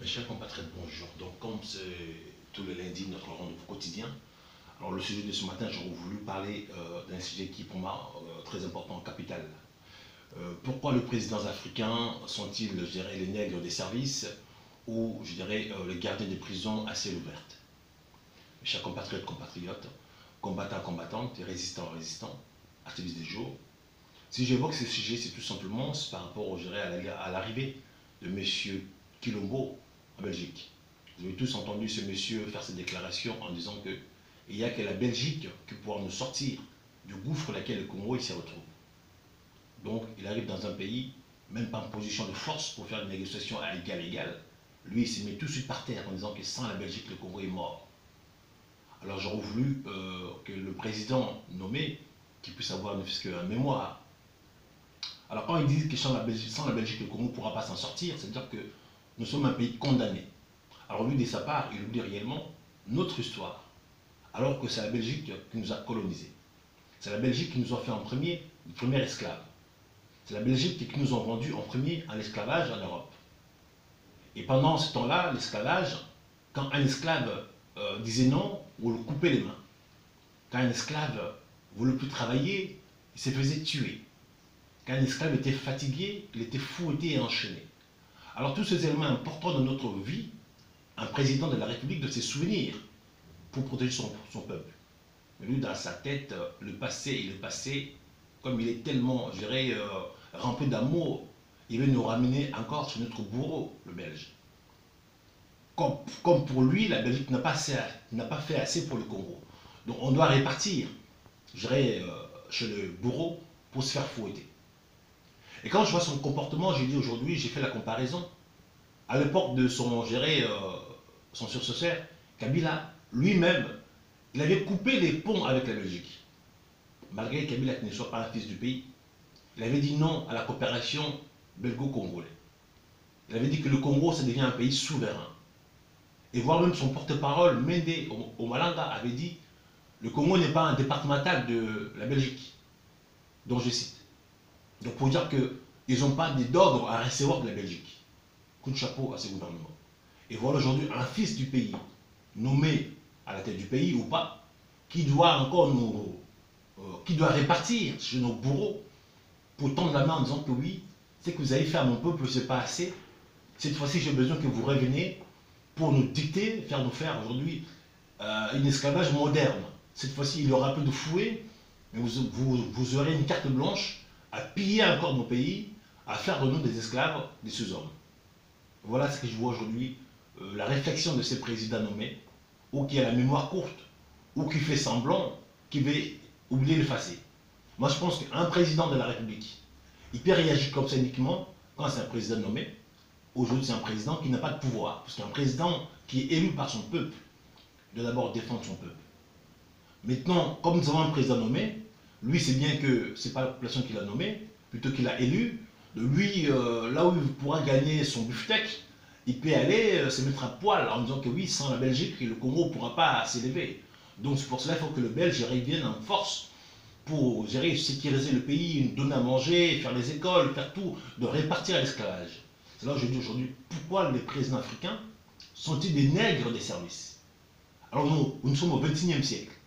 Mes chers compatriotes, bonjour. Donc, comme c'est tous les lundis notre rendez-vous quotidien, alors le sujet de ce matin, j'aurais voulu parler d'un sujet qui pour moi très important, capital. Pourquoi les présidents africains sont-ils, je dirais, les nègres des services ou, je dirais, les gardiens des prisons à ciel ouvert? Mes chers compatriotes, compatriotes, combattants, combattantes, résistants, résistants, activistes des jours, si j'évoque ce sujet, c'est tout simplement par rapport, je dirais, à l'arrivée de M. Quilombo en Belgique. Vous avez tous entendu ce monsieur faire cette déclaration en disant que il n'y a que la Belgique qui pourra nous sortir du gouffre dans lequel le Congo s'y retrouve. Donc il arrive dans un pays, même pas en position de force pour faire une négociation à égal à égal. Lui, il s'est mis tout de suite par terre en disant que sans la Belgique, le Congo est mort. Alors j'aurais voulu que le président nommé, qui puisse avoir ne fût qu'un mémoire. Alors quand il dit que sans la Belgique, le Congo ne pourra pas s'en sortir, c'est-à-dire que nous sommes un pays condamné. Alors lui, de sa part, il oublie réellement notre histoire, alors que c'est la Belgique qui nous a colonisés. C'est la Belgique qui nous a fait en premier, le premier esclave. C'est la Belgique qui nous a vendus en premier à l'esclavage en Europe. Et pendant ce temps-là, l'esclavage, quand un esclave disait non, on le coupait les mains. Quand un esclave ne voulait plus travailler, il se faisait tuer. Quand un esclave était fatigué, il était fouetté et enchaîné. Alors tous ces éléments importants de notre vie, un président de la République doit se souvenir pour protéger son peuple. Mais lui, dans sa tête, le passé, comme il est tellement, je dirais, rempli d'amour, il veut nous ramener encore sur notre bourreau, le Belge. Comme pour lui, la Belgique n'a pas fait assez pour le Congo. Donc on doit répartir, je dirais, chez le bourreau pour se faire fouetter. Et quand je vois son comportement, j'ai dit aujourd'hui, j'ai fait la comparaison. À l'époque de son, son successeur, Kabila, lui-même, il avait coupé les ponts avec la Belgique. Malgré Kabila qui ne soit pas un fils du pays, il avait dit non à la coopération belgo-congolais. Il avait dit que le Congo, ça devient un pays souverain. Et voire même son porte-parole, Mende Omalanga, avait dit le Congo n'est pas un départemental de la Belgique. Donc je cite. Donc pour dire qu'ils n'ont pas d'ordre à recevoir de la Belgique. Coup de chapeau à ce gouvernement. Et voilà aujourd'hui un fils du pays, nommé à la tête du pays ou pas, qui doit encore qui doit répartir chez nos bourreaux pour tendre la main en disant que oui, ce que vous avez fait à mon peuple, ce n'est pas assez. Cette fois-ci, j'ai besoin que vous reveniez pour nous dicter, nous faire aujourd'hui un esclavage moderne. Cette fois-ci, il y aura plus de fouet, mais vous aurez une carte blanche à piller encore nos pays, à faire de nous des esclaves, des sous-hommes. Voilà ce que je vois aujourd'hui, la réflexion de ces présidents nommés, ou qui a la mémoire courte, ou qui fait semblant, qui veut oublier l'effacer. Moi, je pense qu'un président de la République, il peut réagir comme ça uniquement quand c'est un président nommé. Aujourd'hui, c'est un président qui n'a pas de pouvoir. Parce qu'un président qui est élu par son peuple, doit d'abord défendre son peuple. Maintenant, comme nous avons un président nommé, lui, c'est bien que ce n'est pas la population qui l'a nommé, plutôt qu'il l'a élu. De lui, là où il pourra gagner son beefsteak, il peut aller se mettre à poil en disant que oui, sans la Belgique, le Congo ne pourra pas s'élever. Donc c'est pour cela qu'il faut que le Belge revienne en force pour gérer, sécuriser le pays, donner à manger, faire les écoles, faire tout, de répartir l'esclavage. C'est là où je dis aujourd'hui, pourquoi les présidents africains sont-ils des nègres des services? Alors nous sommes au XXIe siècle.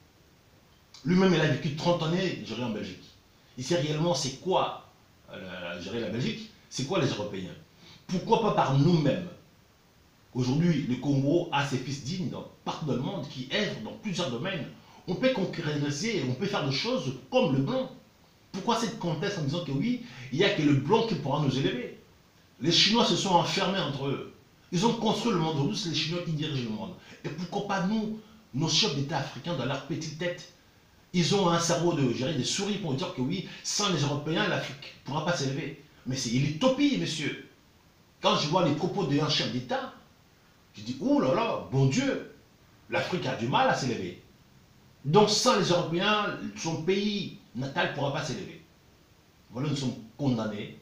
Lui-même, il a vécu 30 années, en Belgique. Il sait réellement c'est quoi la Belgique, c'est quoi les Européens. Pourquoi pas par nous-mêmes? Aujourd'hui, le Congo a ses fils dignes partout dans le monde qui œuvrent dans plusieurs domaines. On peut concrétiser, on peut faire des choses comme le blanc. Pourquoi cette conteste en disant que oui, il n'y a que le blanc qui pourra nous élever? Les Chinois se sont enfermés entre eux. Ils ont construit le monde. Aujourd'hui, c'est les Chinois qui dirigent le monde. Et pourquoi pas nous, nos chefs d'État africains, dans leur petite tête, ils ont un cerveau de gérer des souris pour dire que oui, sans les Européens, l'Afrique ne pourra pas s'élever. Mais c'est une utopie, monsieur. Quand je vois les propos d'un chef d'État, je dis, oh là là, bon Dieu, l'Afrique a du mal à s'élever. Donc sans les Européens, son pays natal ne pourra pas s'élever. Voilà, nous sommes condamnés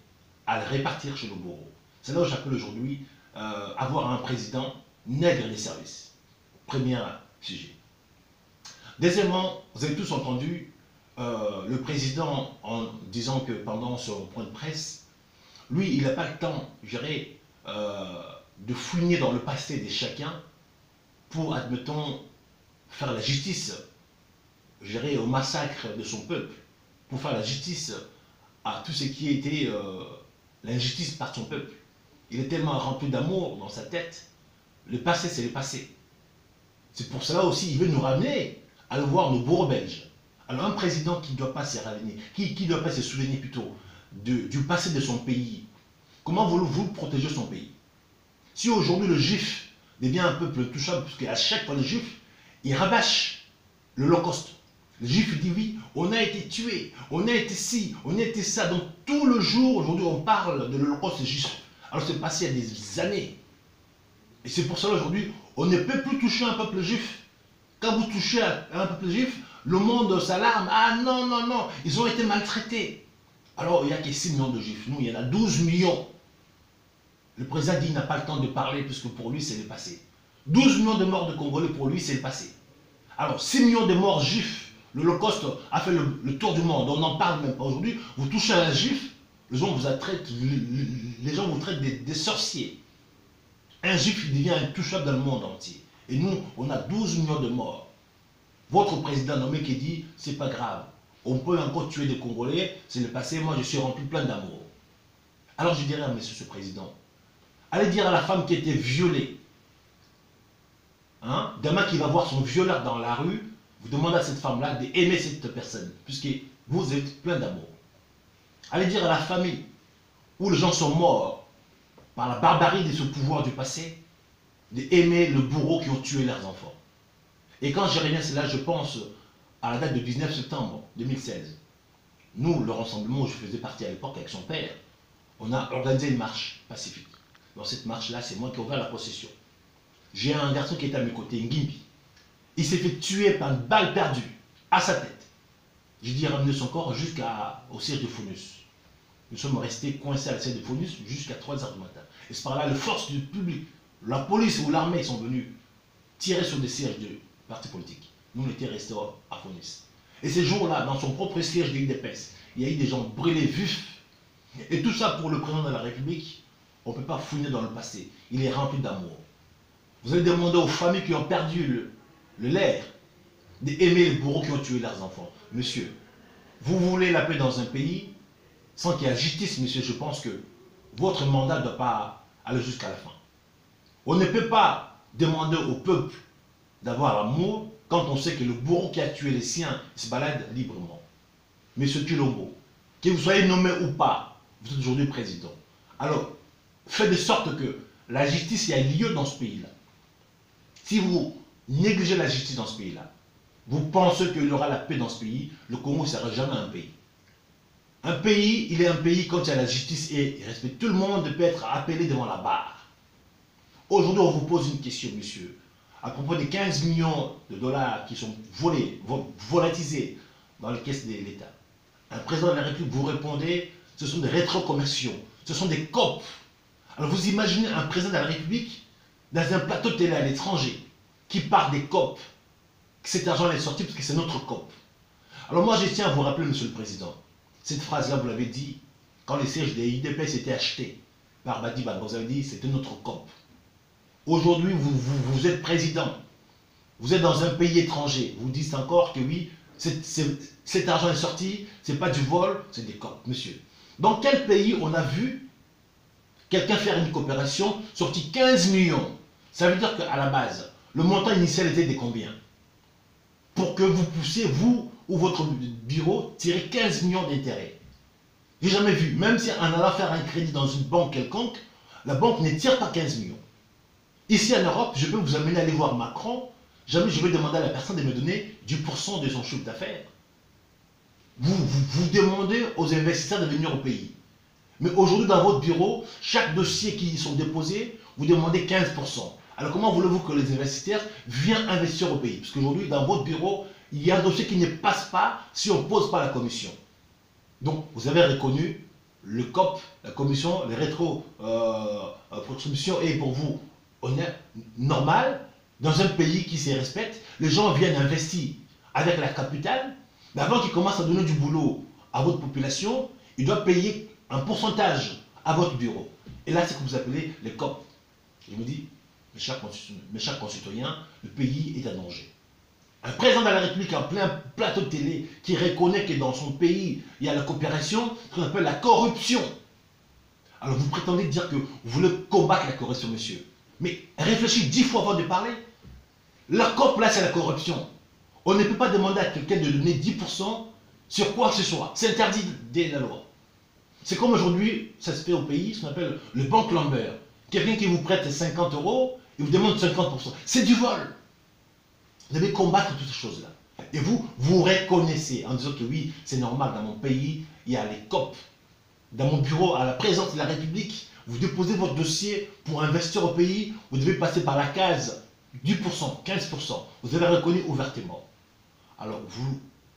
à le répartir chez nos bourreaux. C'est là où j'appelle aujourd'hui avoir un président nègre des services. Premier sujet. Deuxièmement, vous avez tous entendu le président en disant que pendant son point de presse, lui, il n'a pas le temps, de fouiner dans le passé de chacun pour, admettons, faire la justice, je dirais, au massacre de son peuple, pour faire la justice à tout ce qui était l'injustice par son peuple. Il est tellement rempli d'amour dans sa tête. Le passé, c'est le passé. C'est pour cela aussi, il veut nous ramener à le voir nos bourreaux belges. Alors un président qui ne doit pas se ramener, qui ne doit pas se souvenir plutôt du passé de son pays, comment voulez-vous protéger son pays? Si aujourd'hui le juif devient un peuple touchable, parce qu'à chaque fois le juif, il rabâche l'Holocauste. Le juif dit oui, on a été tué, on a été ci, on a été ça. Donc tout le jour, aujourd'hui, on parle de l'Holocauste juif. Alors c'est passé il y a des années. Et c'est pour cela aujourd'hui, on ne peut plus toucher un peuple juif. Quand vous touchez un peuple juif, le monde s'alarme. Ah non, non, non, ils ont été maltraités. Alors il n'y a que 6 millions de juifs. Nous, il y en a 12 millions. Le président dit qu'il n'a pas le temps de parler puisque pour lui, c'est le passé. 12 millions de morts de Congolais, pour lui, c'est le passé. Alors 6 millions de morts juifs. L'Holocauste a fait le tour du monde. On n'en parle même pas aujourd'hui. Vous touchez un juif, les gens vous traitent des sorciers. Un juif, il devient intouchable dans le monde entier. Et nous, on a 12 millions de morts. Votre président nommé qui dit, c'est pas grave. On peut encore tuer des Congolais, c'est le passé, moi je suis rempli plein d'amour. Alors je dirais à monsieur ce président, allez dire à la femme qui était violée, hein, demain qui va voir son violeur dans la rue, vous demandez à cette femme-là d'aimer cette personne, puisque vous êtes plein d'amour. Allez dire à la famille où les gens sont morts par la barbarie de ce pouvoir du passé, d'aimer le bourreau qui ont tué leurs enfants. Et quand je reviens cela, je pense à la date de 19 septembre 2016. Nous, le rassemblement où je faisais partie à l'époque avec son père, on a organisé une marche pacifique. Dans cette marche-là, c'est moi qui ai ouvert la procession. J'ai un garçon qui était à mes côtés, Ngimbi. Il s'est fait tuer par une balle perdue à sa tête. J'ai dit ramener son corps jusqu'au siège de Faunus. Nous sommes restés coincés à la siège de Faunus jusqu'à 3 h du matin. Et c'est par là, les forces du public, la police ou l'armée sont venus tirer sur des sièges de partis politiques. Nous, on était restés à Faunus. Et ces jours-là, dans son propre siège de l'UDPS, il y a eu des gens brûlés vifs. Et tout ça pour le président de la République, on ne peut pas fouiner dans le passé. Il est rempli d'amour. Vous allez demander aux familles qui ont perdu le lait d'aimer les bourreaux qui ont tué leurs enfants. Monsieur, vous voulez la paix dans un pays sans qu'il y ait justice, monsieur, je pense que votre mandat ne doit pas aller jusqu'à la fin. On ne peut pas demander au peuple d'avoir l'amour quand on sait que le bourreau qui a tué les siens se balade librement. Monsieur Tulombo, que vous soyez nommé ou pas, vous êtes aujourd'hui président. Alors, faites de sorte que la justice ait lieu dans ce pays-là. Si vous négligez la justice dans ce pays-là, vous pensez qu'il y aura la paix dans ce pays, le Congo ne sera jamais un pays. Un pays, il est un pays quand il y a la justice et il respecte. Tout le monde peut être appelé devant la barre. Aujourd'hui, on vous pose une question, monsieur. À propos des 15 millions de dollars qui sont volés, volatilisés dans les caisses de l'État. Un président de la République, vous répondez, ce sont des rétrocommerciaux, ce sont des COP. Alors vous imaginez un président de la République dans un plateau de télé à l'étranger qui parle des COP, que cet argent est sorti parce que c'est notre COP. Alors moi, je tiens à vous rappeler, monsieur le président, cette phrase-là, vous l'avez dit, quand les sièges des IDPS étaient achetés par Badiba, vous avez dit, c'était notre COP. Aujourd'hui, vous êtes président, vous êtes dans un pays étranger, vous dites encore que oui, cet argent est sorti, ce n'est pas du vol, c'est des COP, monsieur. Dans quel pays on a vu quelqu'un faire une coopération, sorti 15 millions? Ça veut dire qu'à la base, le montant initial était de combien? Pour que vous puissiez, vous ou votre bureau, tirer 15 millions d'intérêts. J'ai jamais vu, même si en allant faire un crédit dans une banque quelconque, la banque ne tire pas 15 millions. Ici en Europe, je peux vous amener à aller voir Macron, jamais je vais demander à la personne de me donner 10% de son chiffre d'affaires. Vous demandez aux investisseurs de venir au pays. Mais aujourd'hui, dans votre bureau, chaque dossier qui sont déposés, vous demandez 15%. Alors comment voulez-vous que les investisseurs viennent investir au pays? Parce qu'aujourd'hui, dans votre bureau, il y a un dossier qui ne passe pas si on ne pose pas la commission. Donc, vous avez reconnu le COP, la commission, les rétro-contributions est pour vous normal. Dans un pays qui se respecte, les gens viennent investir avec la capitale. Mais avant qu'ils commencent à donner du boulot à votre population, ils doivent payer un pourcentage à votre bureau. Et là, c'est ce que vous appelez les COP. Je me dis, mes chers concitoyens, le pays est en danger. Un président de la République en plein plateau de télé qui reconnaît que dans son pays, il y a la coopération, ce qu'on appelle la corruption. Alors vous prétendez dire que vous voulez combattre la corruption, monsieur. Mais réfléchissez 10 fois avant de parler. La COP, là, c'est la corruption. On ne peut pas demander à quelqu'un de donner 10% sur quoi que ce soit. C'est interdit dès la loi. C'est comme aujourd'hui, ça se fait au pays, ce qu'on appelle le bank lumber. Quelqu'un qui vous prête 50 euros, il vous demande 50%. C'est du vol. Vous devez combattre toutes ces choses-là. Et vous, vous reconnaissez en disant que oui, c'est normal, dans mon pays, il y a les COP. Dans mon bureau, à la présidence de la République, vous déposez votre dossier pour investir au pays, vous devez passer par la case 10%, 15%. Vous avez reconnu ouvertement. Alors,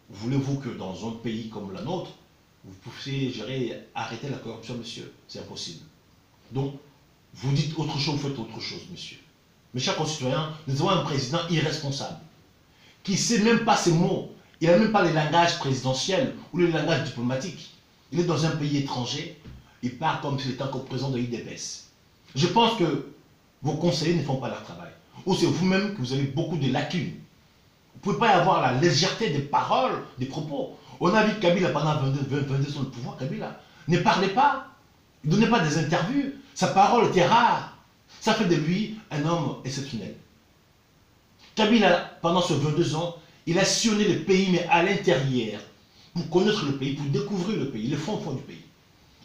voulez-vous que dans un pays comme le nôtre, vous puissiez arrêter la corruption, monsieur? C'est impossible. Donc, vous dites autre chose, vous faites autre chose, monsieur. Mes chers concitoyens, nous avons un président irresponsable, qui ne sait même pas ses mots. Il n'a même pas le langage présidentiel ou le langage diplomatique. Il est dans un pays étranger, il parle comme s'il était encore président de l'IDPS. Je pense que vos conseillers ne font pas leur travail. Ou c'est vous-même que vous avez beaucoup de lacunes. Vous ne pouvez pas avoir la légèreté des paroles, des propos. On a vu Kabila pendant 22 ans de pouvoir, Kabila ne parlait pas, il ne donnait pas des interviews, sa parole était rare. Ça fait de lui un homme exceptionnel. Kabila, pendant ces 22 ans, il a sillonné le pays, mais à l'intérieur, pour connaître le pays, pour découvrir le pays, le fond du pays.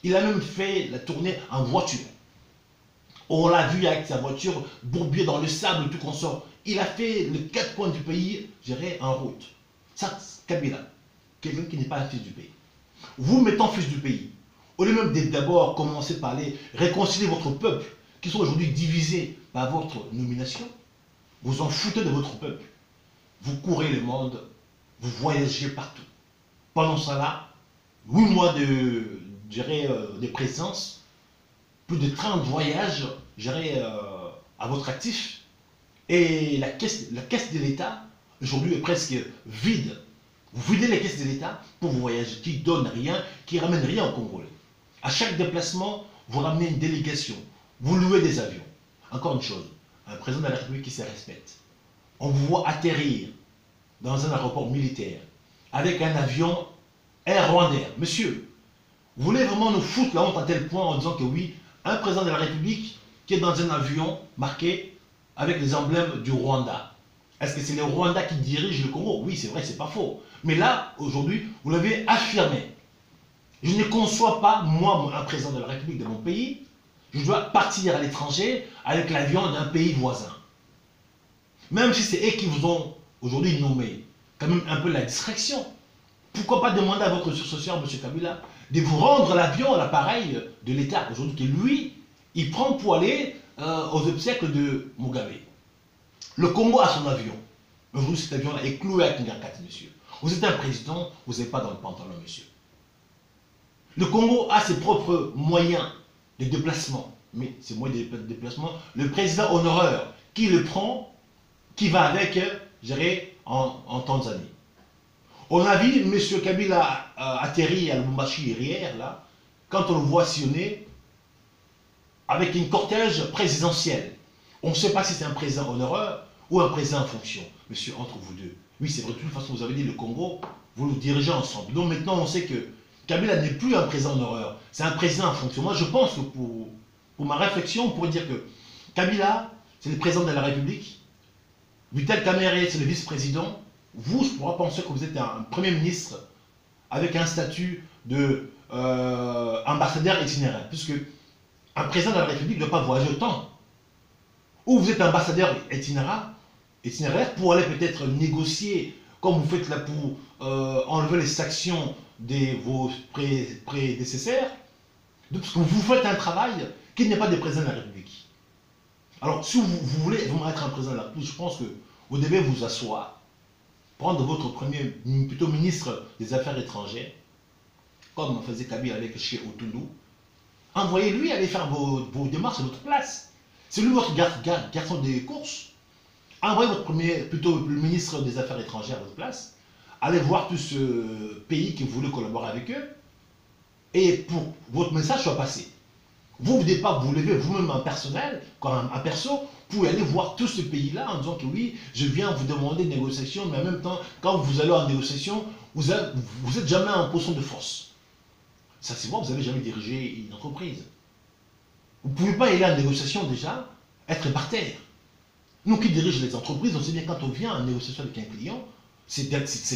Il a même fait la tournée en voiture. On l'a vu avec sa voiture bourbier dans le sable, tout consort. Il a fait les 4 coins du pays, en route. Ça, Kabila, quelqu'un qui n'est pas un fils du pays. Vous mettant fils du pays, au lieu même d'abord commencer par les réconcilier votre peuple, qui sont aujourd'hui divisés par votre nomination, vous en foutez de votre peuple. Vous courez le monde, vous voyagez partout. Pendant cela, 8 mois de présence, plus de 30 voyages à votre actif, et la caisse de l'État, aujourd'hui, est presque vide. Vous videz les caisses de l'État pour vous voyager, qui ne donnent rien, qui ne ramènent rien aux Congolais. À chaque déplacement, vous ramenez une délégation, vous louez des avions. Encore une chose, un président de la République qui se respecte. On vous voit atterrir dans un aéroport militaire avec un avion Air Rwandair. Monsieur, vous voulez vraiment nous foutre la honte à tel point en disant que oui, un président de la République qui est dans un avion marqué avec les emblèmes du Rwanda. Est-ce que c'est le Rwanda qui dirige le Congo? Oui, c'est vrai, c'est pas faux. Mais là, aujourd'hui, vous l'avez affirmé. Je ne conçois pas, moi, un président de la République de mon pays, je dois partir à l'étranger avec l'avion d'un pays voisin. Même si c'est eux qui vous ont aujourd'hui nommé, quand même un peu la distraction. Pourquoi pas demander à votre successeur, M. Kabila, de vous rendre l'avion, l'appareil de l'État, aujourd'hui, que lui, il prend pour aller aux obsèques de Mugabe. Le Congo a son avion. Aujourd'hui, cet avion-là est cloué à Kingakat, monsieur. Vous êtes un président, vous n'êtes pas dans le pantalon, monsieur. Le Congo a ses propres moyens de déplacement. Mais ces moyens de déplacement, le président honoraire qui le prend, qui va avec, en Tanzanie. On a vu M. Kabila atterrir à Lubumbashi hier, là, quand on le voit sillonner avec une cortège présidentielle. On ne sait pas si c'est un président honoraire ou un président en fonction. Monsieur, entre vous deux. Oui, c'est vrai, de toute façon, vous avez dit le Congo, vous le dirigez ensemble. Donc maintenant, on sait que Kabila n'est plus un président honoraire, c'est un président en fonction. Moi, je pense que pour ma réflexion, on pourrait dire que Kabila, c'est le président de la République, Vital Kamerhe, c'est le vice-président. Vous, je pourrais penser que vous êtes un premier ministre avec un statut d'ambassadeur itinéraire, puisque un président de la République ne doit pas voyager autant. Ou vous êtes ambassadeur itinéraire pour aller peut-être négocier, comme vous faites là pour enlever les sanctions de vos prédécesseurs, parce que vous faites un travail qui n'est pas des présidents de la République. Alors, si vous voulez vraiment être un président de la République, je pense que vous devez vous asseoir, prendre votre plutôt ministre des Affaires étrangères, comme faisait Kabila avec chez Otundu, envoyez-lui aller faire vos démarches à votre place. C'est lui votre garçon des courses. Envoyez plutôt le ministre des Affaires étrangères à votre place. Allez voir tout ce pays qui voulait collaborer avec eux. Et pour que votre message soit passé. Vous ne devez pas vous lever vous-même en personnel, comme un perso, pour aller voir tout ce pays-là en disant que oui, je viens vous demander une négociation, mais en même temps, quand vous allez en négociation, vous êtes jamais en position de force. Ça, c'est moi, vous n'avez jamais dirigé une entreprise. Vous ne pouvez pas aller en négociation déjà, être par terre. Nous qui dirigeons les entreprises, on sait bien quand on vient en négociation avec un client, c'est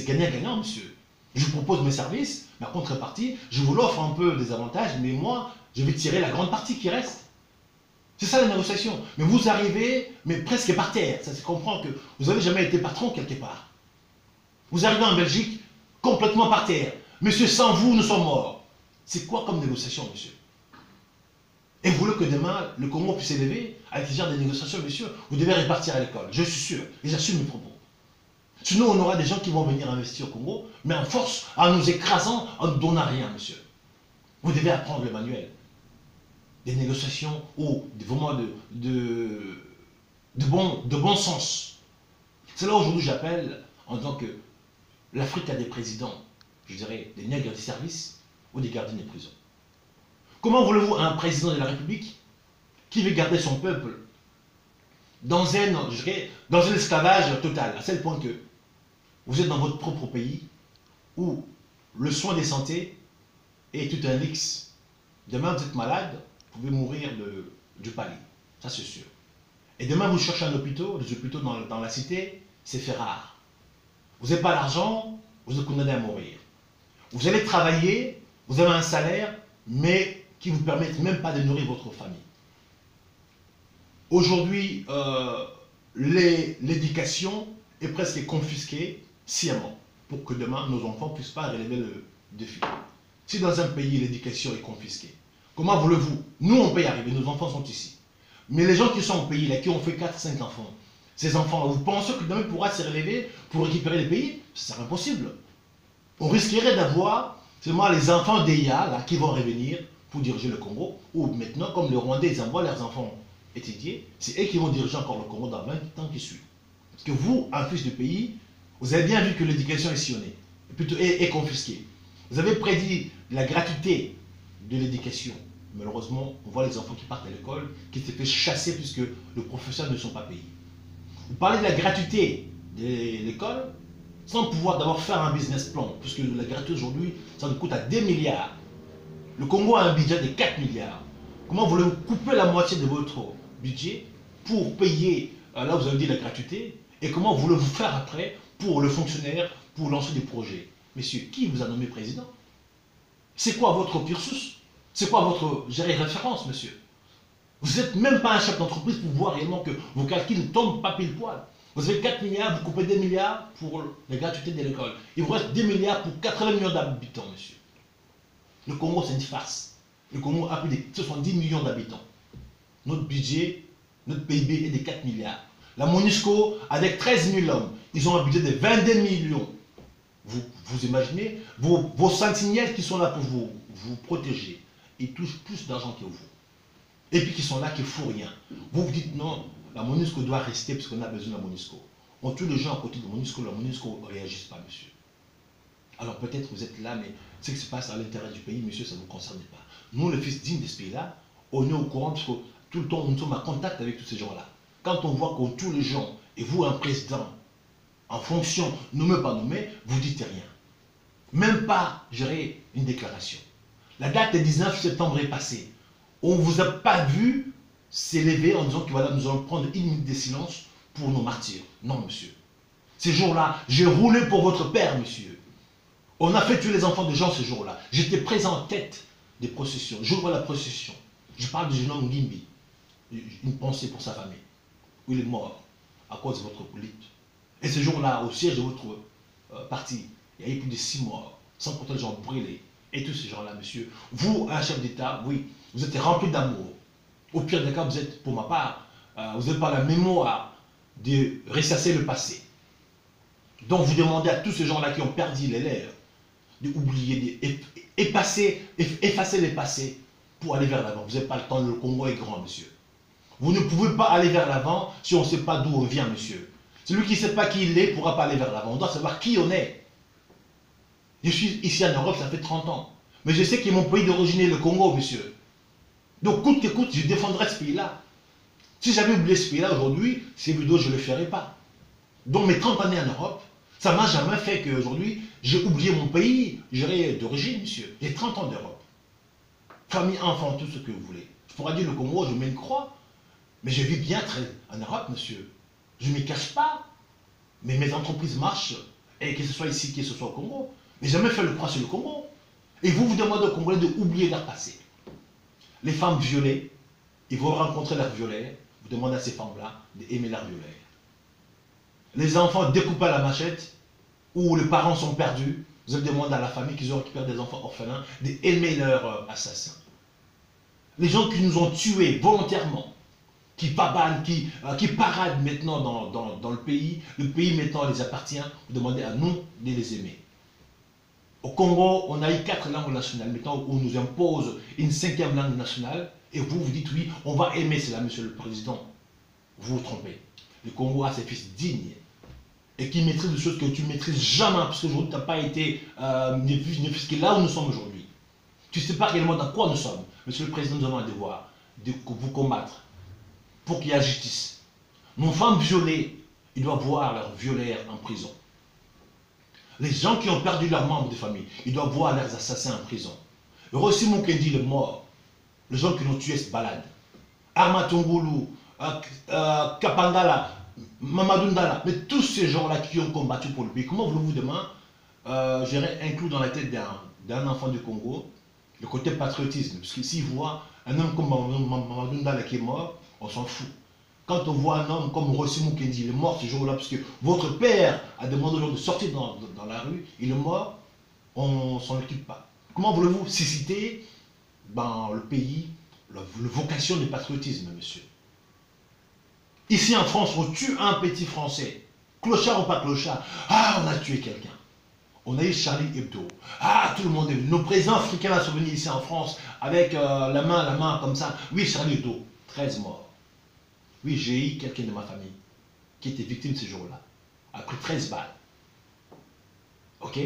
gagnant-gagnant, monsieur. Je vous propose mes services, mais en contrepartie, je vous l'offre un peu des avantages, mais moi, je vais tirer la grande partie qui reste. C'est ça la négociation. Mais vous arrivez, mais presque par terre. Ça se comprend que vous n'avez jamais été patron quelque part. Vous arrivez en Belgique complètement par terre. Monsieur, sans vous, nous sommes morts. C'est quoi comme négociation, monsieur? Et vous voulez que demain, le Congo puisse s'élever avec ce genre de négociations, monsieur, vous devez repartir à l'école. Je suis sûr, et j'assume mes propos. Sinon, on aura des gens qui vont venir investir au Congo, mais en force, en nous écrasant, en ne donnant rien, monsieur. Vous devez apprendre le manuel. Des négociations ou vraiment de bon sens. C'est là aujourd'hui j'appelle en disant que l'Afrique a des présidents, je dirais, des nègres de service ou des gardiens des prisons. Comment voulez-vous un président de la République qui veut garder son peuple dans un esclavage total, à tel point que vous êtes dans votre propre pays où le soin des santé est tout un luxe. Demain, vous êtes malade, vous pouvez mourir du palis, ça c'est sûr. Et demain, vous cherchez un hôpital, les hôpitaux dans la cité, c'est fait rare. Vous n'avez pas l'argent, vous êtes condamné à mourir. Vous allez travailler, vous avez un salaire, mais qui ne vous permettent même pas de nourrir votre famille. Aujourd'hui, l'éducation est presque confisquée sciemment pour que demain nos enfants ne puissent pas relever le défi. Si dans un pays l'éducation est confisquée, comment voulez-vous? Nous on peut y arriver, nos enfants sont ici. Mais les gens qui sont au pays, là, qui ont fait 4-5 enfants, ces enfants, vous pensez que demain pourra se relever pour récupérer les pays? C'est impossible. On risquerait d'avoir seulement les enfants d'EIA là qui vont revenir pour diriger le Congo, ou maintenant, comme les Rwandais, ils envoient leurs enfants étudier, c'est eux qui vont diriger encore le Congo dans 20 ans qui suivent. Parce que vous, un fils de pays, vous avez bien vu que l'éducation est sillonnée, plutôt est confisquée. Vous avez prédit la gratuité de l'éducation. Malheureusement, on voit les enfants qui partent à l'école, qui se fait chasser puisque les professeurs ne sont pas payés. Vous parlez de la gratuité de l'école, sans pouvoir d'abord faire un business plan, puisque la gratuité aujourd'hui, ça nous coûte à 2 milliards. Le Congo a un budget de 4 milliards. Comment voulez-vous couper la moitié de votre budget pour payer, là vous avez dit la gratuité, et comment voulez-vous faire après pour le fonctionnaire, pour lancer des projets? Messieurs, qui vous a nommé président? C'est quoi votre cursus? C'est quoi votre référence, monsieur? Vous n'êtes même pas un chef d'entreprise pour voir réellement que vos calculs ne tombent pas pile poil. Vous avez 4 milliards, vous coupez 2 milliards pour la gratuité de l'école. Il vous reste 2 milliards pour 80 millions d'habitants, monsieur. Le Congo, c'est une farce. Le Congo a plus de 70 millions d'habitants. Notre budget, notre PIB est de 4 milliards. La MONUSCO, avec 13 000 hommes, ils ont un budget de 22 millions. Vous imaginez, vos sentinelles qui sont là pour vous protéger, ils touchent plus d'argent que vous. Et puis qui sont là qui ne font rien. Vous vous dites non, la MONUSCO doit rester parce qu'on a besoin de la MONUSCO. On tue les gens à côté de la MONUSCO ne réagit pas, monsieur. Alors peut-être vous êtes là, mais ce qui se passe à l'intérieur du pays, monsieur, ça ne vous concerne pas. Nous, les fils dignes de ce pays-là, on est au courant parce que tout le temps, nous sommes en contact avec tous ces gens-là. Quand on voit qu'on tue les gens, et vous, un président, en fonction, nommé pas nommé, vous dites rien. Même pas gérer une déclaration. La date du 19 septembre est passée. On ne vous a pas vu s'élever en disant que voilà, nous allons prendre une minute de silence pour nos martyrs. Non, monsieur. Ces jours-là, j'ai roulé pour votre père, monsieur. On a fait tuer les enfants de gens ce jour-là. J'étais présent en tête des processions. J'ouvre la procession. Je parle du jeune homme Ngimbi. Une pensée pour sa famille. Où il est mort à cause de votre lutte. Et ce jour-là, au siège de votre parti, il y a eu plus de 6 morts, sans compter les gens brûlés. Et tous ces gens-là, monsieur, vous, un chef d'État, oui, vous êtes rempli d'amour. Au pire des cas, vous êtes, pour ma part, vous n'êtes pas la mémoire de ressasser le passé. Donc vous demandez à tous ces gens-là qui ont perdu les lèvres d'oublier, effacer les passés pour aller vers l'avant. Vous n'avez pas le temps, le Congo est grand, monsieur. Vous ne pouvez pas aller vers l'avant si on ne sait pas d'où on vient, monsieur. Celui qui ne sait pas qui il est ne pourra pas aller vers l'avant. On doit savoir qui on est. Je suis ici en Europe, ça fait 30 ans. Mais je sais que mon pays d'origine est le Congo, monsieur. Donc, coûte que coûte, je défendrai ce pays-là. Si j'avais oublié ce pays-là aujourd'hui, ces vidéos, je ne le ferais pas. Donc, mes 30 années en Europe, ça ne m'a jamais fait qu'aujourd'hui, j'ai oublié mon pays, d'origine, monsieur. J'ai 30 ans d'Europe. Famille, enfant, tout ce que vous voulez. Je pourrais dire le Congo, je mets une croix. Mais je vis bien très en Europe, monsieur. Je ne m'y cache pas. Mais mes entreprises marchent, et que ce soit ici, que ce soit au Congo. Mais j'ai jamais fait le croix sur le Congo. Et vous vous demandez aux Congolais d'oublier leur passé. Les femmes violées, ils vont rencontrer leurs violets. Vous demandez à ces femmes-là d'aimer leurs violets. Les enfants découpés à la machette, où les parents sont perdus, vous allez demander à la famille qu'ils ont récupéré des enfants orphelins d'aimer leurs assassins. Les gens qui nous ont tués volontairement, qui pabanent, qui paradent maintenant dans le pays maintenant les appartient, vous demandez à nous de les aimer. Au Congo, on a eu 4 langues nationales, maintenant on nous impose une 5e langue nationale, et vous dites oui, on va aimer cela, monsieur le président. Vous vous trompez. Le Congo a ses fils dignes, et qui maîtrisent des choses que tu ne maîtrises jamais, parce qu'aujourd'hui tu n'as pas été ne fût-ce que là où nous sommes aujourd'hui. Tu ne sais pas réellement dans quoi nous sommes. Monsieur le président, nous avons un devoir de vous combattre pour qu'il y ait justice. Nos femmes violées, ils doivent voir leurs violaires en prison. Les gens qui ont perdu leurs membres de famille, ils doivent voir leurs assassins en prison. Rossi Mukendi, le mort, les gens qui l'ont tué se baladent. Arma Tungulu, Kapangala, Mamadou Ndala, mais tous ces gens-là qui ont combattu pour le pays, comment voulez-vous demain j'irais inclure dans la tête d'un enfant du Congo le côté patriotisme? Parce que s'il voit un homme comme Mamadou Ndala qui est mort, on s'en fout. Quand on voit un homme comme Rossi Mukendi, il est mort ce jour-là, parce que votre père a demandé aux gens de sortir dans la rue, il est mort, on ne s'en occupe pas. Comment voulez-vous susciter le pays, la vocation du patriotisme, monsieur? Ici en France, on tue un petit Français, clochard ou pas clochard, ah, on a tué quelqu'un. On a eu Charlie Hebdo. Ah, tout le monde est venu. Nos présidents africains sont venus ici en France avec la main comme ça. Oui, Charlie Hebdo, 13 morts. Oui, j'ai eu quelqu'un de ma famille qui était victime ce jour-là, a pris 13 balles. Ok?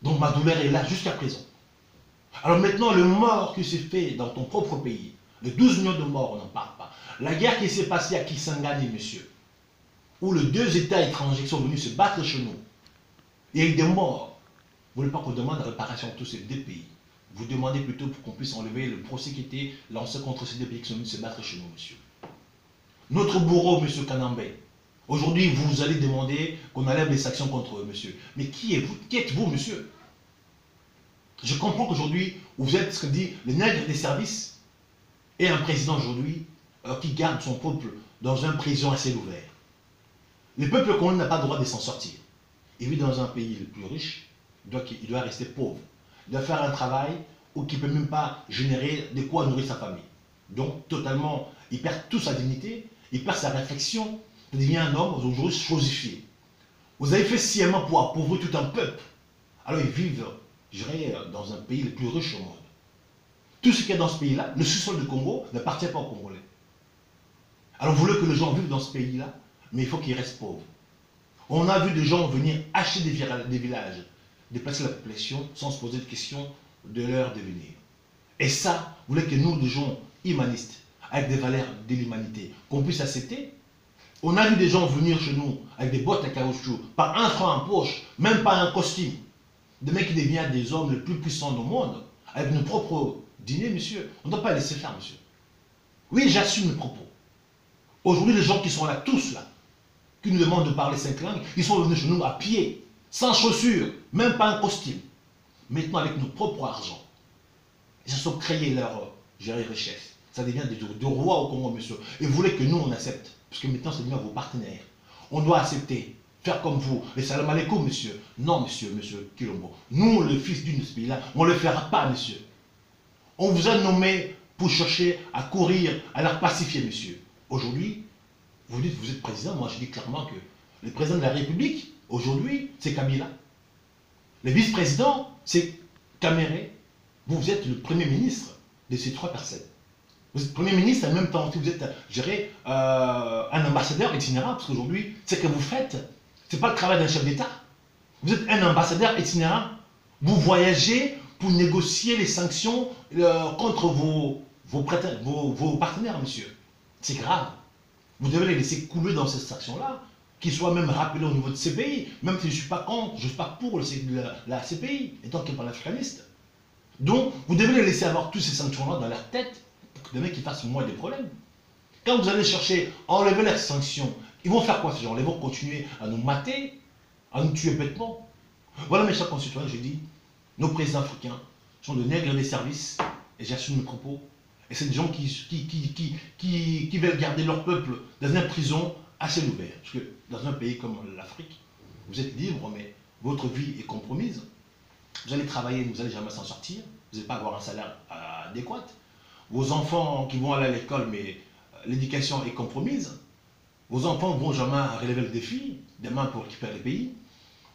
Donc ma douleur est là jusqu'à présent. Alors maintenant, le mort qui s'est fait dans ton propre pays, les 12 millions de morts, on n'en parle pas. La guerre qui s'est passée à Kisangani, monsieur, où les 2 États étrangers qui sont venus se battre chez nous, il y a eu des morts. Vous ne voulez pas qu'on demande la réparation de tous ces 2 pays. Vous demandez plutôt pour qu'on puisse enlever le procès qui était lancé contre ces 2 pays qui sont venus se battre chez nous, monsieur. Notre bourreau, M. Kanambe, aujourd'hui, vous allez demander qu'on enlève les sanctions contre eux, monsieur. Mais qui êtes-vous? Qui êtes-vous, monsieur? Je comprends qu'aujourd'hui, vous êtes ce que dit le nègre des services et un président aujourd'hui qui garde son peuple dans une prison à ciel ouvert. Le peuple congolais n'a pas le droit de s'en sortir. Il vit dans un pays le plus riche, il doit rester pauvre. Il doit faire un travail où il ne peut même pas générer de quoi nourrir sa famille. Donc, totalement, il perd toute sa dignité. Il perd sa réflexion, il devient un homme aujourd'hui chosifié. Vous avez fait sciemment pour appauvrir tout un peuple. Alors ils vivent, je dirais, dans un pays le plus riche au monde. Tout ce qu'il y a dans ce pays-là, le sous-sol du Congo, n'appartient pas aux Congolais. Alors vous voulez que les gens vivent dans ce pays-là, mais il faut qu'ils restent pauvres. On a vu des gens venir acheter des villages, déplacer la population sans se poser de questions de leur devenir. Et ça, vous voulez que nous, des gens humanistes, avec des valeurs de l'humanité, qu'on puisse accepter. On a vu des gens venir chez nous avec des bottes à caoutchouc, par 1 franc en poche, même pas un costume. Des mecs qui deviennent des hommes les plus puissants au monde, avec nos propres dîners, monsieur. On ne doit pas laisser faire, monsieur. Oui, j'assume mes propos. Aujourd'hui, les gens qui sont là, tous là, qui nous demandent de parler 5 langues, ils sont venus chez nous à pied, sans chaussures, même pas un costume. Maintenant, avec nos propres argent, ils se sont créés leur richesse. Ça devient des rois au Congo, monsieur. Et vous voulez que nous, on accepte. Parce que maintenant, ça devient vos partenaires. On doit accepter. Faire comme vous. Les salam alaikum, monsieur. Non, monsieur Kilombo. Nous, le fils d'une ce pays-là, on ne le fera pas, monsieur. On vous a nommé pour chercher à courir, à leur pacifier, monsieur. Aujourd'hui, vous dites que vous êtes président. Moi, je dis clairement que le président de la République, aujourd'hui, c'est Kabila. Le vice-président, c'est Kamere. Vous êtes le premier ministre de ces 3 personnes. Vous êtes Premier ministre, en même temps, vous êtes, je dirais, un ambassadeur itinérant, parce qu'aujourd'hui, ce que vous faites, ce n'est pas le travail d'un chef d'État. Vous êtes un ambassadeur itinérant. Vous voyagez pour négocier les sanctions contre vos vos partenaires, monsieur. C'est grave. Vous devez les laisser couler dans cette action-là, qu'ils soient même rappelés au niveau de CPI, même si je ne suis pas contre, je ne suis pas pour la CPI, étant qu'il n'est pas l'africaniste. Donc, vous devez les laisser avoir tous ces sanctions-là dans leur tête, pour que demain qu'ils fassent moins de problèmes. Quand vous allez chercher à enlever leurs sanctions, ils vont faire quoi ces gens? Ils vont continuer à nous mater, à nous tuer bêtement. Voilà mes chers concitoyens, je dis, nos présidents africains sont de nègres des services, et j'assume mes propos. Et c'est des gens qui veulent garder leur peuple dans une prison à ciel ouvert. Parce que dans un pays comme l'Afrique, vous êtes libre, mais votre vie est compromise. Vous allez travailler, vous n'allez jamais s'en sortir. Vous n'allez pas avoir un salaire adéquat. Vos enfants qui vont aller à l'école, mais l'éducation est compromise. Vos enfants ne vont jamais relever le défi, demain pour récupérer le pays.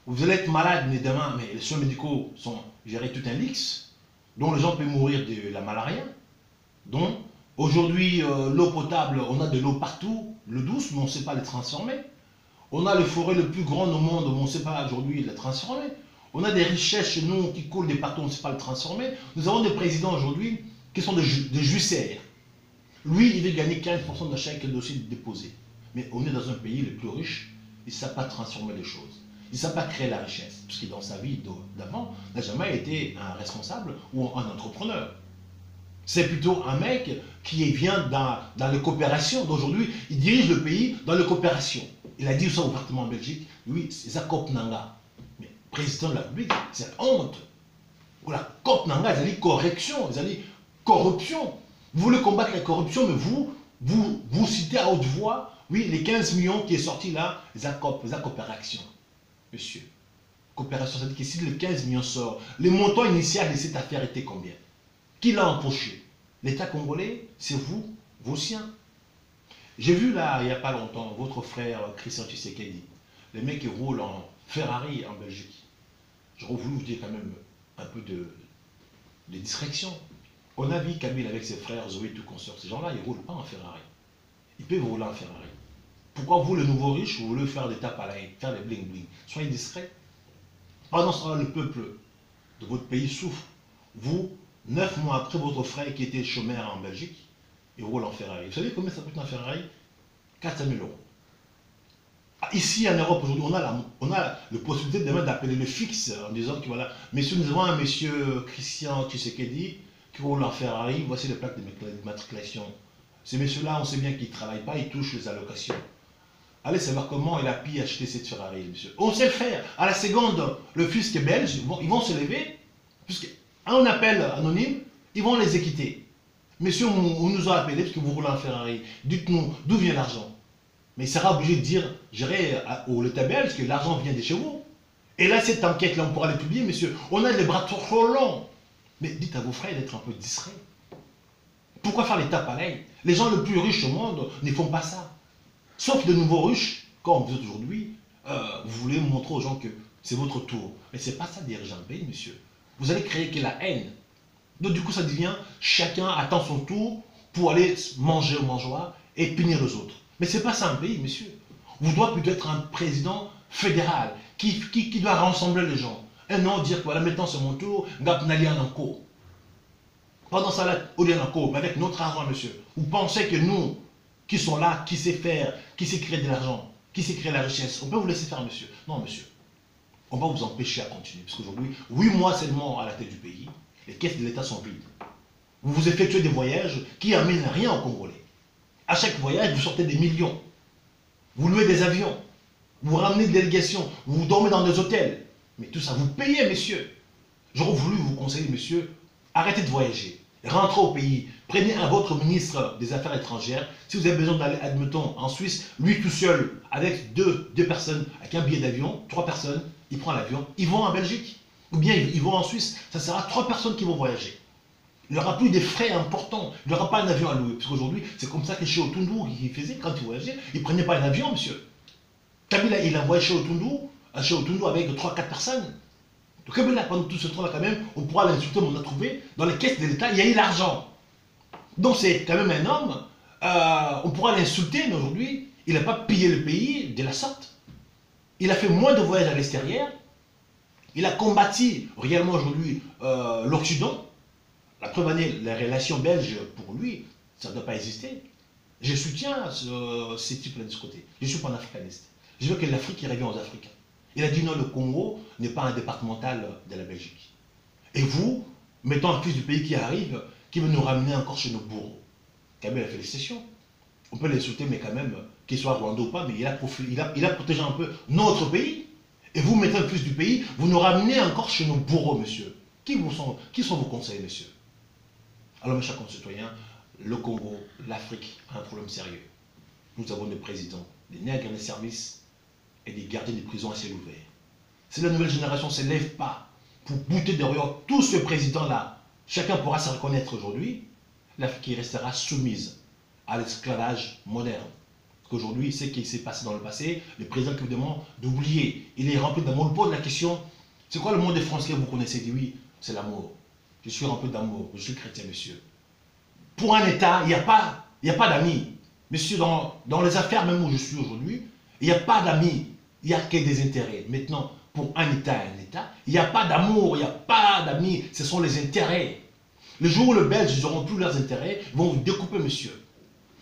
Vous allez être malade, mais demain, mais les soins médicaux sont gérés tout un lix, dont les gens peuvent mourir de la malaria. Donc, aujourd'hui, l'eau potable, on a de l'eau partout, l'eau douce, mais on ne sait pas les transformer. On a les forêts les plus grandes au monde, mais on ne sait pas aujourd'hui les transformer. On a des richesses chez nous qui coulent des partout, on ne sait pas les transformer. Nous avons des présidents aujourd'hui qui sont des juicères. Lui, il veut gagner 15% de chaque dossier déposé. Mais on est dans un pays le plus riche, il ne sait pas transformer les choses. Il ne sait pas créer la richesse, puisque dans sa vie d'avant, n'a jamais été un responsable ou un entrepreneur. C'est plutôt un mec qui vient dans les coopérations. D'aujourd'hui, il dirige le pays dans les coopérations. Il a dit ça ouvertement en Belgique. Lui, c'est Jacob Nanga. Mais président de la République, c'est honte. La COP Nanga, ils ont dit correction, ils ont dit corruption. Vous voulez combattre la corruption, mais vous citez à haute voix, oui, les 15 millions qui est sorti là, la coopération. Monsieur, coopération, ça veut dire que si les 15 millions sort, le montant initial de cette affaire était combien? Qui l'a empoché? L'État congolais, c'est vous, vos siens. J'ai vu là, il n'y a pas longtemps, votre frère Christian Tshisekedi, le mec qui roule en Ferrari en Belgique. J'aurais voulu vous dire quand même un peu de distraction. On a vu Kabila avec ses frères, Zoé, tout consort. Ces gens-là, ils ne roulent pas en Ferrari. Ils peuvent rouler en Ferrari. Pourquoi vous, les nouveaux riches, vous voulez faire des tapes à l'air, faire des bling-bling? Soyez discrets. Pendant ce temps-là, le peuple de votre pays souffre. Vous, 9 mois après votre frère qui était chômeur en Belgique, il roule en Ferrari. Vous savez combien ça coûte un Ferrari? 400 000 euros. Ici en Europe aujourd'hui, on a la possibilité demain d'appeler le fixe en disant que voilà, messieurs, nous avons un monsieur Christian Tshisekedi qui roule en Ferrari, voici les plaques de matriculation. Ces messieurs-là, on sait bien qu'ils ne travaillent pas, ils touchent les allocations. Allez savoir comment il a pu acheter cette Ferrari, monsieur. On sait le faire. À la seconde, le fisc belge, ils vont se lever, puisqu'un appel anonyme, ils vont les équiter. Monsieur, on nous a appelé parce que vous roulez en Ferrari. Dites-nous d'où vient l'argent. Mais il sera obligé de dire, j'irai au l'État belge que l'argent vient de chez vous. Et là, cette enquête-là, on pourra la publier, monsieur. On a les bras trop longs. Mais dites à vos frères d'être un peu discrets. Pourquoi faire l'état pareil? Les gens les plus riches au monde ne font pas ça. Sauf de nouveaux riches, comme vous êtes aujourd'hui, vous voulez montrer aux gens que c'est votre tour. Mais ce n'est pas ça diriger un pays, monsieur. Vous allez créer que la haine. Donc du coup, ça devient, chacun attend son tour pour aller manger au mangeoir et punir les autres. Mais ce n'est pas ça un pays, monsieur. Vous devez plutôt être un président fédéral qui doit rassembler les gens. Et non dire que voilà, maintenant c'est mon tour, Ngapnali en cours. Pendant ça, là, mais avec notre argent, monsieur, vous pensez que nous, qui sont là, qui sait faire, qui sait créer de l'argent, qui sait créer la richesse, on peut vous laisser faire, monsieur? Non, monsieur. On va vous empêcher à continuer. Parce qu'aujourd'hui, 8 mois seulement à la tête du pays, les caisses de l'État sont vides. Vous vous effectuez des voyages qui n'amènent rien aux Congolais. À chaque voyage, vous sortez des millions. Vous louez des avions. Vous ramenez des délégations. Vous dormez dans des hôtels. Mais tout ça, vous payez, messieurs. J'aurais voulu vous conseiller, monsieur, arrêtez de voyager. Rentrez au pays. Prenez un votre ministre des Affaires étrangères. Si vous avez besoin d'aller, admettons, en Suisse, lui tout seul, avec deux personnes, avec un billet d'avion, 3 personnes, il prend l'avion, ils vont en Belgique. Ou bien ils vont en Suisse. Ça sera 3 personnes qui vont voyager. Il n'y aura plus des frais importants. Il n'y aura pas un avion à louer. Parce qu'aujourd'hui, c'est comme ça que chez Otundu, il faisait quand il voyageait. Il ne prenait pas un avion, monsieur. Kabila, il a voyagé chez Otundu avec 3-4 personnes. Donc Kabila, pendant tout ce temps-là, quand même, on pourra l'insulter, mais on a trouvé, dans les caisses de l'État, il y a eu l'argent. Donc c'est quand même un homme, on pourra l'insulter, mais aujourd'hui, il n'a pas pillé le pays de la sorte. Il a fait moins de voyages à l'extérieur. Il a combattu réellement aujourd'hui l'Occident. La preuve en est, les relations belges, pour lui, ça ne doit pas exister. Je soutiens ces types-là de ce côté. Je suis panafricaniste. Je veux que l'Afrique revient aux Africains. Il a dit non, le Congo n'est pas un départemental de la Belgique. Et vous, mettons un fils du pays qui arrive, qui veut nous ramener encore chez nos bourreaux. Kabila, félicitations. On peut les souhaiter, mais quand même, qu'il soit Rwanda ou pas, mais il a protégé un peu notre pays. Et vous mettez un fils du pays, vous nous ramenez encore chez nos bourreaux, monsieur. Qui sont vos conseils, monsieur? Alors, mes chers concitoyens, le Congo, l'Afrique a un problème sérieux. Nous avons des présidents, des nègres des services et des gardiens des prisons à ciel ouvert. Si la nouvelle génération ne se lève pas pour bouter derrière tous ces présidents-là, chacun pourra se reconnaître aujourd'hui, l'Afrique restera soumise à l'esclavage moderne. Qu'aujourd'hui, ce qui s'est passé dans le passé, le président qui vous demande d'oublier, il est rempli d'amour. On pose la question, c'est quoi le mot des Français que vous connaissez? Il dit oui, c'est l'amour. Je suis rempli d'amour, je suis chrétien, monsieur. Pour un État, il n'y a pas d'amis. Monsieur, dans les affaires même où je suis aujourd'hui, il n'y a pas d'amis, il n'y a que des intérêts. Maintenant, pour un État, il n'y a pas d'amour, il n'y a pas d'amis, ce sont les intérêts. Le jour où les Belges n'auront plus leurs intérêts, ils vont vous découper, monsieur.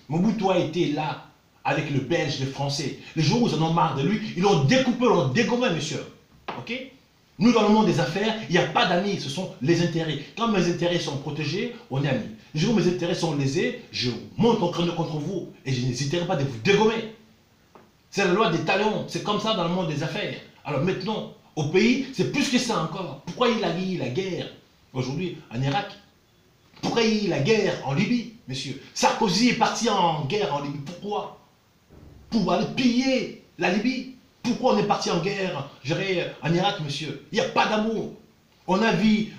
Mobutu a été là avec le Belge, les Français. Le jour où ils en ont marre de lui, ils l'ont découpé, ils l'ont dégommé, monsieur. Ok? Nous, dans le monde des affaires, il n'y a pas d'amis, ce sont les intérêts. Quand mes intérêts sont protégés, on est amis. Le jour où mes intérêts sont lésés, je monte en crâne contre vous et je n'hésiterai pas de vous dégommer. C'est la loi des talons, c'est comme ça dans le monde des affaires. Alors maintenant, au pays, c'est plus que ça encore. Pourquoi il y a eu la guerre aujourd'hui en Irak? Pourquoi il y a eu la guerre en Libye, monsieur? Sarkozy est parti en guerre en Libye. Pourquoi? Pour aller piller la Libye. Pourquoi on est parti en guerre, en Irak, monsieur? Il n'y a pas d'amour. On a vu,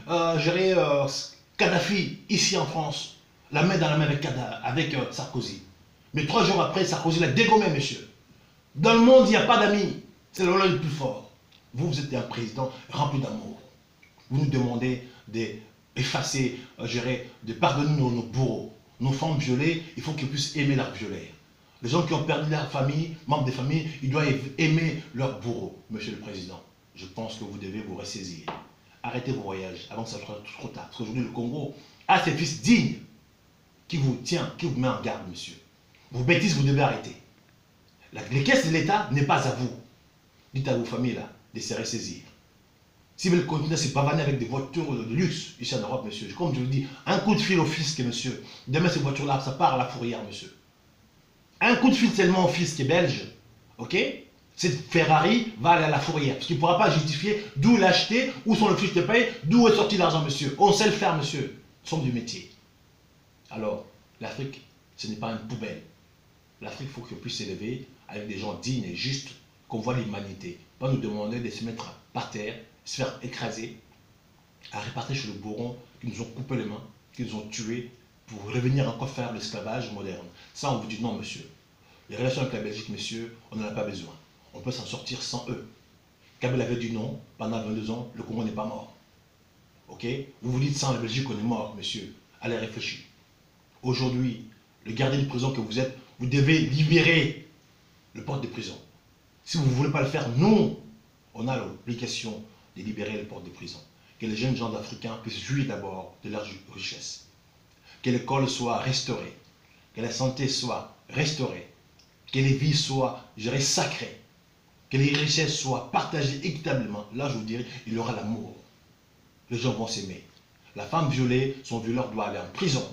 Kadhafi, ici en France, la main dans la main avec Sarkozy. Mais 3 jours après, Sarkozy l'a dégommé, monsieur. Dans le monde, il n'y a pas d'amis. C'est le rôle le plus fort. Vous, vous êtes un président rempli d'amour. Vous nous demandez d'effacer, de pardonner nos bourreaux. Nos femmes violées, il faut qu'ils puissent aimer leurs violeurs. Les gens qui ont perdu leur famille, membres des familles, ils doivent aimer leurs bourreaux. Monsieur le Président, je pense que vous devez vous ressaisir. Arrêtez vos voyages avant que ça soit trop tard. Parce qu'aujourd'hui, le Congo a ses fils dignes qui vous tient, qui vous met en garde, monsieur. Vos bêtises, vous devez arrêter. Les caisses de l'État n'est pas à vous. Dites à vos familles, là, de se ressaisir. Si vous voulez continuer à se pavaner avec des voitures de luxe ici en Europe, monsieur, comme je vous dis, un coup de fil au fisc, monsieur. Demain, ces voitures-là, ça part à la fourrière, monsieur. Un coup de fil seulement au fisc qui est belge, ok? Cette Ferrari va aller à la fourrière, parce qu'il ne pourra pas justifier d'où il a acheté, où sont le fiches de paye, d'où est sorti l'argent, monsieur. On sait le faire, monsieur. Nous sommes du métier. Alors, l'Afrique, ce n'est pas une poubelle. L'Afrique, il faut qu'elle puisse s'élever avec des gens dignes et justes, qu'on voit l'humanité. Pas nous demander de se mettre par terre, se faire écraser, à répartir chez le bourron qui nous ont coupé les mains, qui nous ont tués, pour revenir encore faire l'esclavage moderne. Ça, on vous dit non, monsieur. Les relations avec la Belgique, monsieur, on n'en a pas besoin. On peut s'en sortir sans eux. Kabila avait dit non, pendant 22 ans, le Congo n'est pas mort. Ok? Vous vous dites sans la Belgique, on est mort, monsieur. Allez réfléchir. Aujourd'hui, le gardien de prison que vous êtes, vous devez libérer le porte de prison. Si vous ne voulez pas le faire, nous, on a l'obligation de libérer le porte de prison. Que les jeunes gens africains puissent jouir d'abord de leur richesse. Que l'école soit restaurée. Que la santé soit restaurée. Que les vies soient, sacrées. Que les richesses soient partagées équitablement. Là, je vous dirais, il y aura l'amour. Les gens vont s'aimer. La femme violée, son violeur doit aller en prison.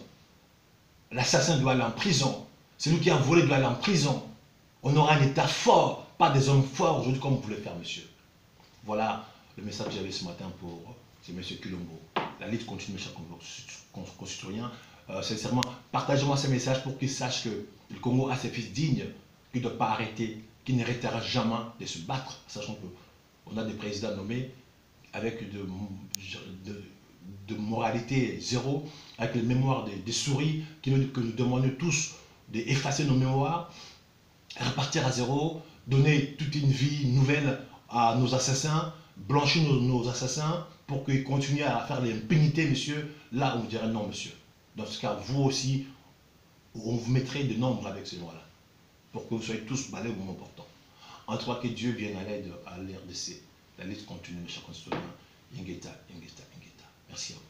L'assassin doit aller en prison. Celui qui a volé doit aller en prison. On aura un État fort, pas des hommes forts aujourd'hui comme vous voulez faire, monsieur. Voilà le message que j'avais ce matin pour M. Kilombo. La lutte continue, mes chers concitoyens. Sincèrement, partagez-moi ces messages pour qu'ils sachent que le Congo a ses fils dignes, qu'il ne doit pas arrêter, qu'il n'arrêtera jamais de se battre, sachant qu'on a des présidents nommés avec de moralité zéro, avec les mémoires des souris, que nous demandons tous d'effacer nos mémoires, repartir à zéro, donner toute une vie nouvelle à nos assassins, blanchir nos assassins pour qu'ils continuent à faire l'impunité, monsieur. Là, on vous dirait non, monsieur. Dans ce cas, vous aussi, on vous mettrait de nombre avec ce loi-là, pour que vous soyez tous balais au moment important. En tout cas, que Dieu vienne à l'aide à l'RDC. La lutte continue, mes chers concitoyens. Ingeta, Ingeta, Ingeta. Merci à vous.